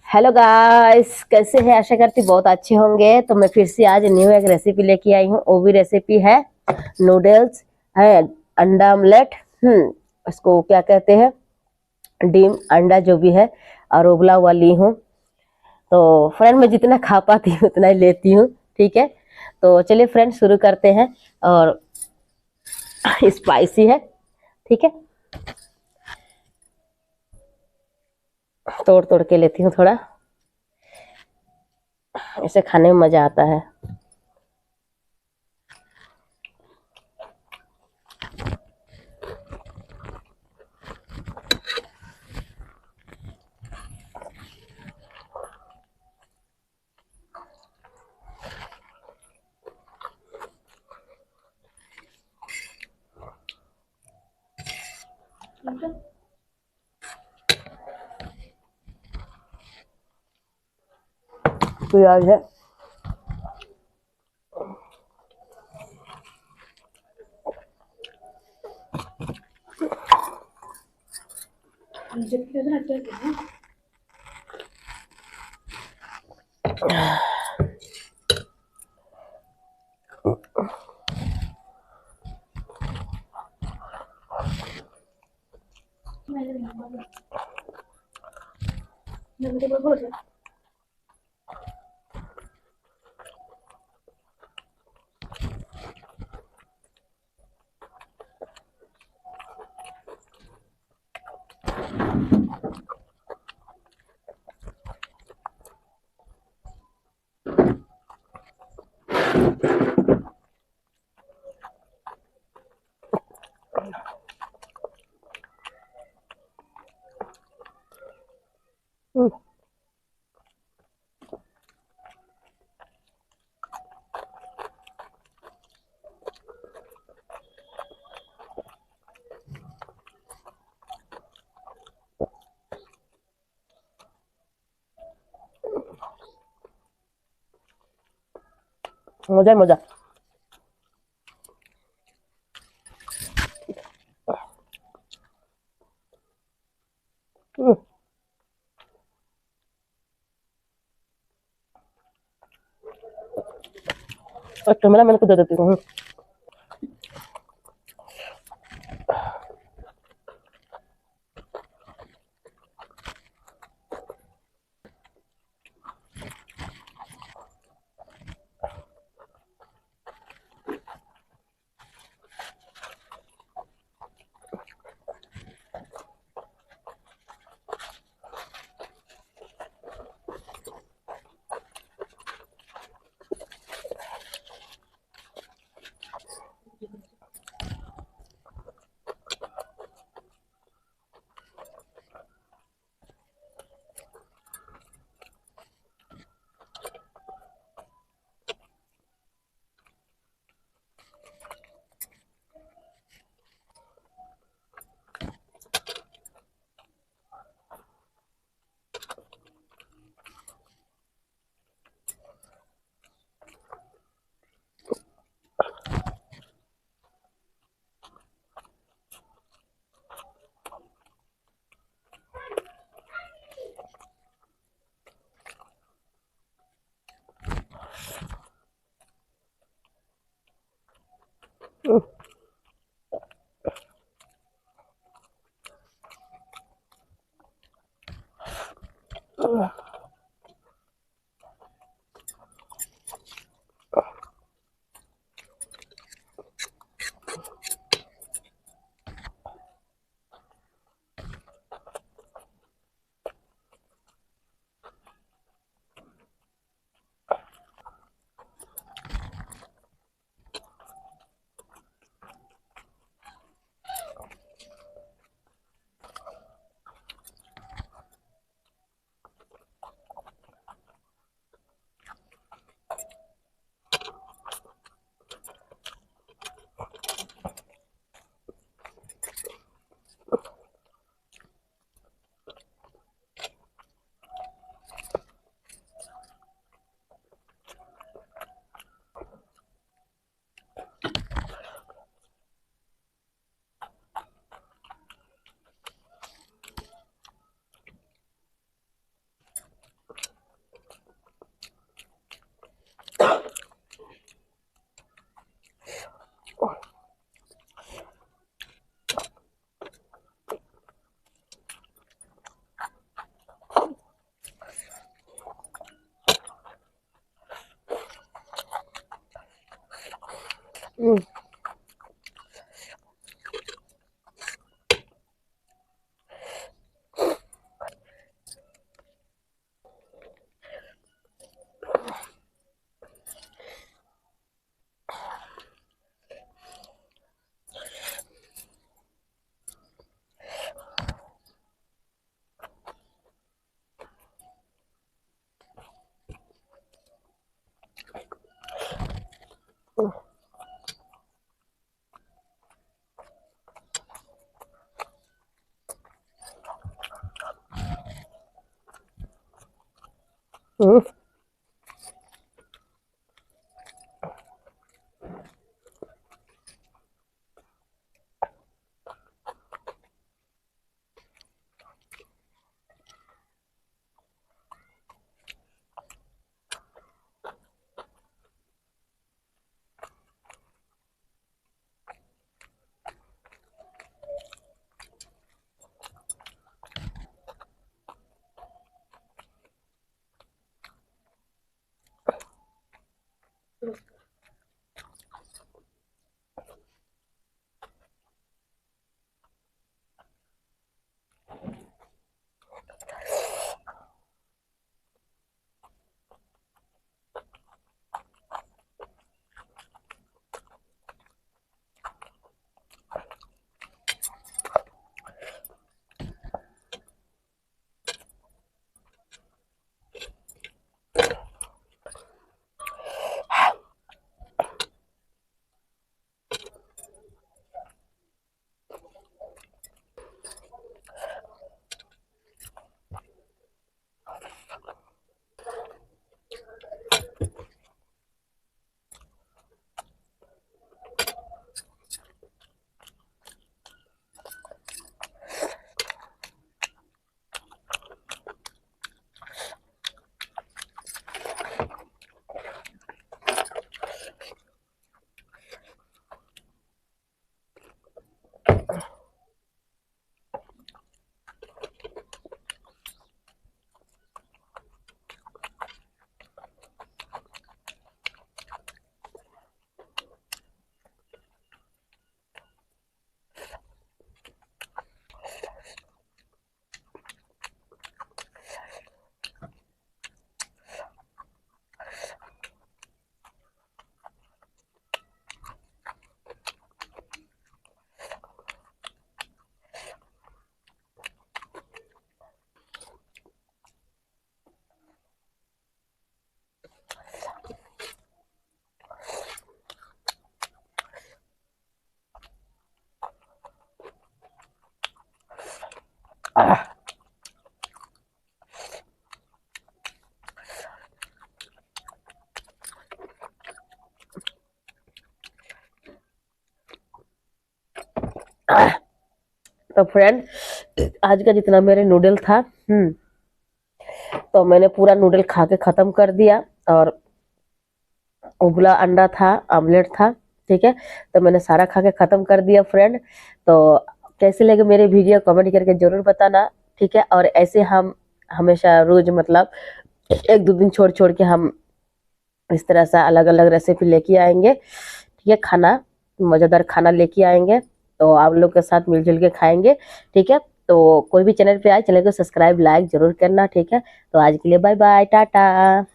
Hello guys, कैसे हैं? आशा करती बहुत अच्छे होंगे। तो मैं फिर से आज न्यू एक रेसिपी लेके आई हूँ। वो भी रेसिपी है नूडल्स है, अंडा ऑमलेट। उसको क्या कहते हैं, डीम अंडा जो भी है, और उबला हुआ ली हूँ। तो फ्रेंड मैं जितना खा पाती हूँ उतना ही लेती हूँ, ठीक है। तो चलिए फ्रेंड शुरू करते हैं। और स्पाइसी है, ठीक है। तोड़ तोड़ के लेती हूँ थोड़ा, ऐसे खाने में मजा आता है। प्याज है, मजा ही मजा। और कैमरा मैंने को दे देती हूँ। हम्म, हम्म, तो फ्रेंड, आज का जितना मेरे नूडल था, तो मैंने पूरा नूडल खा के खत्म कर दिया। और उबला अंडा था, आमलेट था, ठीक है। तो मैंने सारा खा के खत्म कर दिया फ्रेंड। तो कैसे लगे मेरे वीडियो कमेंट करके जरूर बताना, ठीक है। और ऐसे हम हमेशा रोज मतलब एक दो दिन छोड़ छोड़ के हम इस तरह से अलग अलग रेसिपी लेके आएंगे, ठीक है। खाना, मज़ेदार खाना लेके आएंगे, तो आप लोग के साथ मिलजुल के खाएंगे, ठीक है। तो कोई भी चैनल पे आए, चैनल को सब्सक्राइब लाइक जरूर करना, ठीक है। तो आज के लिए बाय बाय, टाटा।